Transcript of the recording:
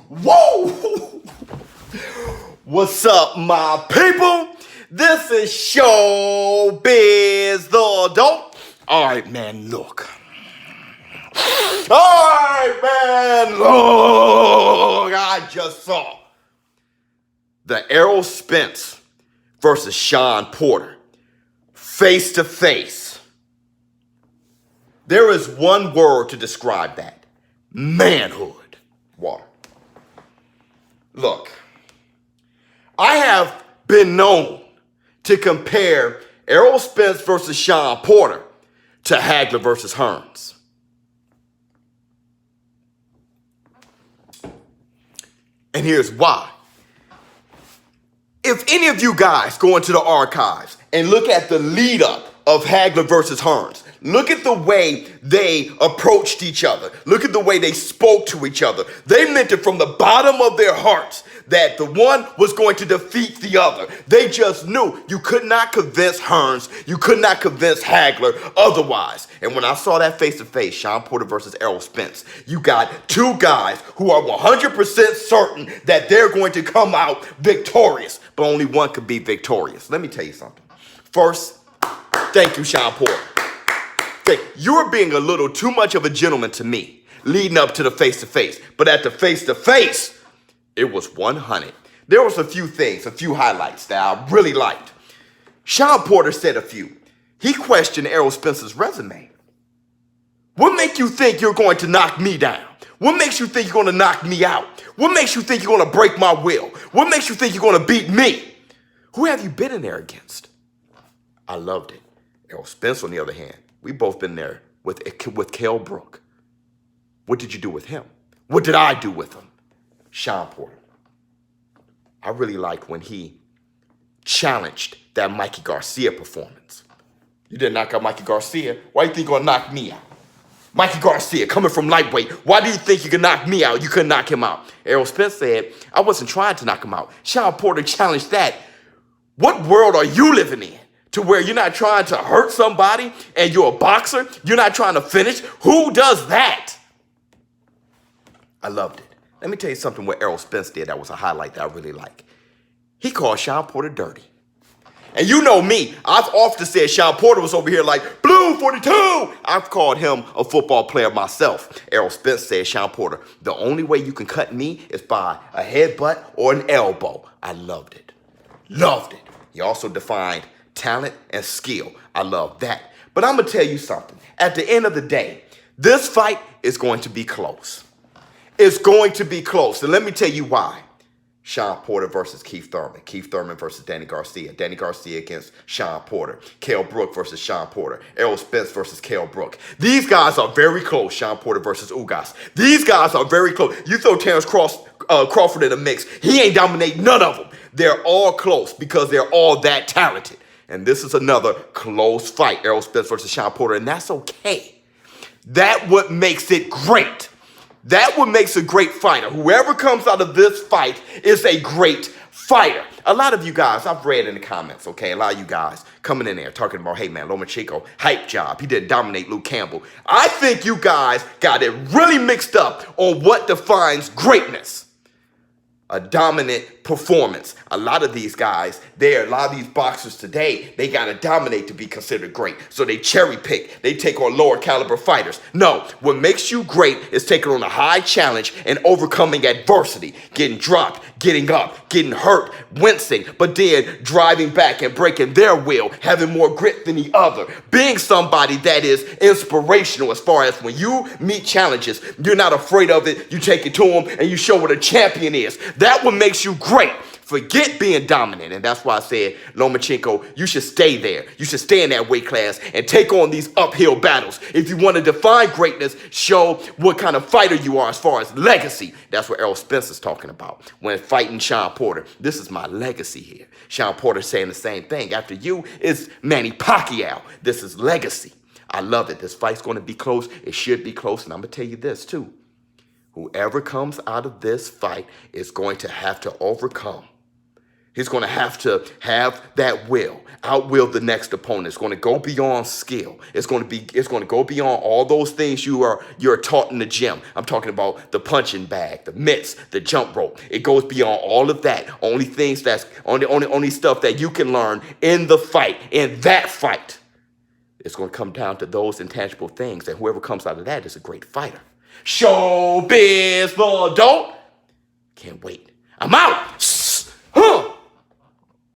Whoa! What's up, my people? This is ShowBizz the Adult. All right, man, look. I just saw the Errol Spence versus Shawn Porter face to face. There is one word to describe that: manhood. Water. Look, I have been known to compare Errol Spence versus Shawn Porter to Hagler versus Hearns. And here's why. If any of you guys go into the archives and look at the lead up of Hagler versus Hearns, look at the way they approached each other. Look at the way they spoke to each other. They meant it from the bottom of their hearts that the one was going to defeat the other. They just knew you could not convince Hearns, you could not convince Hagler otherwise. And when I saw that face-to-face, Shawn Porter versus Errol Spence, you got two guys who are 100% certain that they're going to come out victorious, but only one could be victorious. Let me tell you something. First, thank you, Shawn Porter. You're being a little too much of a gentleman to me leading up to the face-to-face. But at the face-to-face, it was 100. There was a few things, a few highlights that I really liked. Shawn Porter said a few. He questioned Errol Spence's resume. What makes you think you're going to knock me down? What makes you think you're going to knock me out? What makes you think you're going to break my will? What makes you think you're going to beat me? Who have you been in there against? I loved it. Errol Spence, on the other hand, we both been there with Kell Brook. What did you do with him? What did I do with him? Shawn Porter. I really liked when he challenged that Mikey Garcia performance. You didn't knock out Mikey Garcia. Why do you think you're going to knock me out? Mikey Garcia, coming from lightweight. Why do you think you can knock me out? You couldn't knock him out. Errol Spence said, I wasn't trying to knock him out. Shawn Porter challenged that. What world are you living in? To where you're not trying to hurt somebody and you're a boxer? You're not trying to finish? Who does that? I loved it. Let me tell you something what Errol Spence did that was a highlight that I really like. He called Shawn Porter dirty. And you know me, I've often said Shawn Porter was over here like, Blue 42. I've called him a football player myself. Errol Spence said, Shawn Porter, the only way you can cut me is by a headbutt or an elbow. I loved it. Loved it. He also defined talent and skill. I love that. But I'm going to tell you something. At the end of the day, this fight is going to be close. It's going to be close. And let me tell you why. Shawn Porter versus Keith Thurman. Keith Thurman versus Danny Garcia. Danny Garcia against Shawn Porter. Kell Brook versus Shawn Porter. Errol Spence versus Kell Brook. These guys are very close. Shawn Porter versus Ugas. These guys are very close. You throw Terrence Crawford in the mix, he ain't dominating none of them. They're all close because they're all that talented. And this is another close fight. Errol Spence versus Shawn Porter. And that's okay. That's what makes it great. That what makes a great fighter. Whoever comes out of this fight is a great fighter. A lot of you guys, I've read in the comments, okay, a lot of you guys coming in there talking about, hey man, Lomachenko, hype job. He didn't dominate Luke Campbell. I think you guys got it really mixed up on what defines greatness. A dominant performance. A lot of these guys, a lot of these boxers today, they got to dominate to be considered great. So they cherry pick. They take on lower caliber fighters. No, what makes you great is taking on a high challenge and overcoming adversity. Getting dropped, getting up, getting hurt, wincing, but then driving back and breaking their will, having more grit than the other. Being somebody that is inspirational as far as when you meet challenges, you're not afraid of it. You take it to them and you show what a champion is. That what makes you great. Forget being dominant. And that's why I said, Lomachenko, you should stay there. You should stay in that weight class and take on these uphill battles. If you want to define greatness, show what kind of fighter you are as far as legacy. That's what Errol Spence is talking about when fighting Shawn Porter. This is my legacy here. Shawn Porter saying the same thing. After you is Manny Pacquiao. This is legacy. I love it. This fight's going to be close. It should be close. And I'm going to tell you this too. Whoever comes out of this fight is going to have to overcome He's going to have that will, outwill the next opponent. It's going to go beyond skill. It's going to go beyond all those things you're taught in the gym. I'm talking about the punching bag, the mitts, the jump rope. It goes beyond all of that. Only stuff that you can learn in the fight, in that fight. It's going to come down to those intangible things, and whoever comes out of that is a great fighter. ShowBizz, the adult. Can't wait. I'm out.